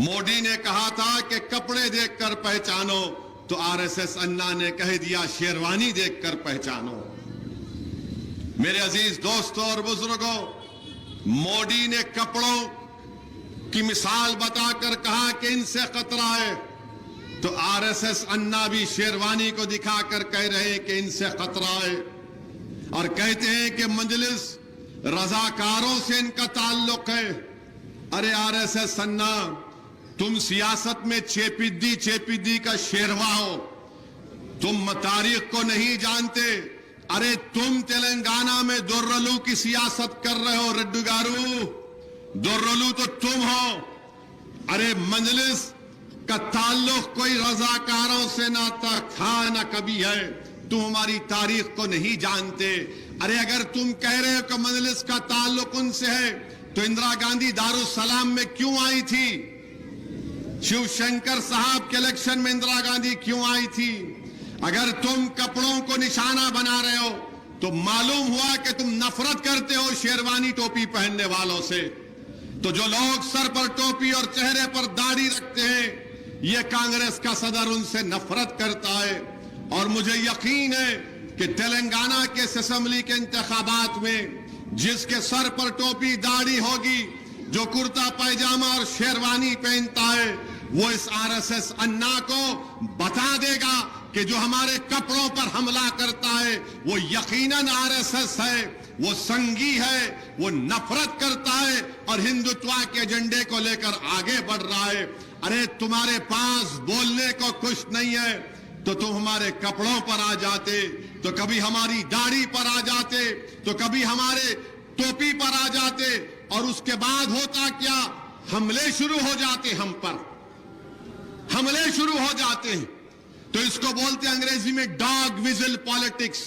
موڈی نے کہا تھا کہ کپڑے دیکھ کر پہچانو، تو آر ایس ایس انا نے کہہ دیا شیروانی دیکھ کر پہچانو۔ میرے عزیز دوستوں اور بزرگوں، موڈی نے کپڑوں کی مثال بتا کر کہا کہ ان سے خطرہ ہے، تو آر ایس ایس انا بھی شیروانی کو دکھا کر کہہ رہے ہیں کہ ان سے خطرہ ہے، اور کہتے ہیں کہ مجلس رضاکاروں سے ان کا تعلق ہے۔ ارے آر ایس ایس انا، تم سیاست میں چیپیدی کا شیروا ہو، تم تاریخ کو نہیں جانتے۔ ارے تم تلنگانہ میں دورلو کی سیاست کر رہے ہو، ریڈو گارو، دورلو تو تم ہو۔ ارے مجلس کا تعلق کوئی رضاکاروں سے نہ تھا نہ کبھی ہے، تم ہماری تاریخ کو نہیں جانتے۔ ارے اگر تم کہہ رہے ہو کہ مجلس کا تعلق ان سے ہے، تو اندرا گاندھی دارالسلام میں کیوں آئی تھی؟ شیو شنکر صاحب کے الیکشن میں اندرا گاندھی کیوں آئی تھی؟ اگر تم کپڑوں کو نشانہ بنا رہے ہو تو معلوم ہوا کہ تم نفرت کرتے ہو شیروانی ٹوپی پہننے والوں سے۔ تو جو لوگ سر پر ٹوپی اور چہرے پر داڑھی رکھتے ہیں، یہ کانگریس کا صدر ان سے نفرت کرتا ہے۔ اور مجھے یقین ہے کہ تلنگانہ کے اسمبلی کے انتخابات میں جس کے سر پر ٹوپی داڑھی ہوگی، جو کرتا پائجامہ اور شیروانی پہنتا ہے، وہ اس آر ایس ایس انا کو بتا دے گا کہ جو ہمارے کپڑوں پر حملہ کرتا ہے وہ یقیناً آر ایس ایس ہے، وہ سنگی ہے، وہ نفرت کرتا ہے اور ہندوتوا کے ایجنڈے کو لے کر آگے بڑھ رہا ہے۔ ارے تمہارے پاس بولنے کو کچھ نہیں ہے تو تم ہمارے کپڑوں پر آ جاتے، تو کبھی ہماری داڑھی پر آ جاتے، تو کبھی ہمارے ٹوپی پر آ جاتے، اور اس کے بعد ہوتا کیا؟ حملے شروع ہو جاتے، ہم پر حملے شروع ہو جاتے ہیں۔ تو اس کو بولتے ہیں انگریزی میں ڈاگ وزل پالیٹکس۔